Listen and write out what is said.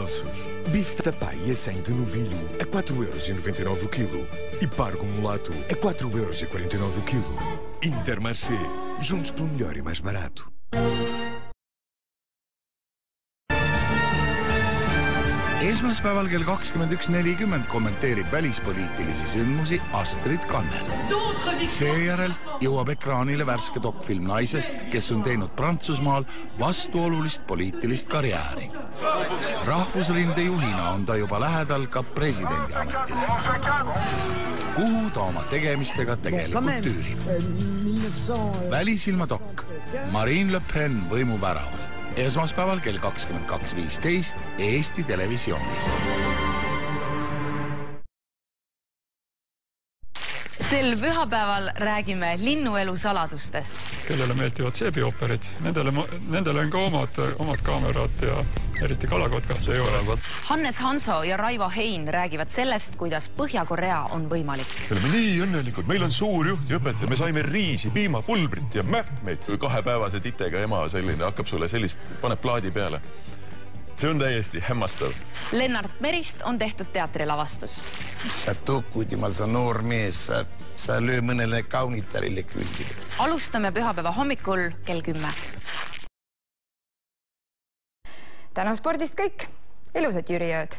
grossos. Bife da paia sem de novilho a 4,99€ o quilo. E pargo mulato a 4,49€ o quilo. Intermarché. Juntos pelo melhor e mais barato. Esmaspäeval kell 21.40 kommenteerib välispoliitilisi sündmusi Astrid Kannel. Seejärel jõuab ekraanile värske dokfilm naisest, kes on teinud Prantsusmaal vastuolulist poliitilist karjääri. Rahvusrinde juhina on ta juba lähedal ka presidendi ametile. Kuhu ta oma tegemistega tegelikult tüürib? Välisilma dok. Marine Le Pen võimu väraval. Esmaspäeval kell 22.15 Eesti Televisioonis. Sel pühapäeval räägime linnuelu saladustest. Kellele meeldivad seebiooperid, nendele on ka omad kaamerad ja eriti kalakotkaste juures. Hannes Hanso ja Raivo Hein räägivad sellest, kuidas Põhja-Korea on võimalik. Me oleme nii õnnelikud, meil on suur juht ja õpetaja, me saime riisi, piimapulbrit ja mähkmeid. Kui 2-päevase titega ema selline hakkab sulle sellist, paneb plaadi peale. See on täiesti hämmastav. Lennart Merist on tehtud teatrilavastus. Sa tukutimal sa noor mees, sa löö mõnele kaunitarile külgile. Alustame pühapäeva hommikul kell 10. Täna spordist kõik. Ilusat Jüri ööd!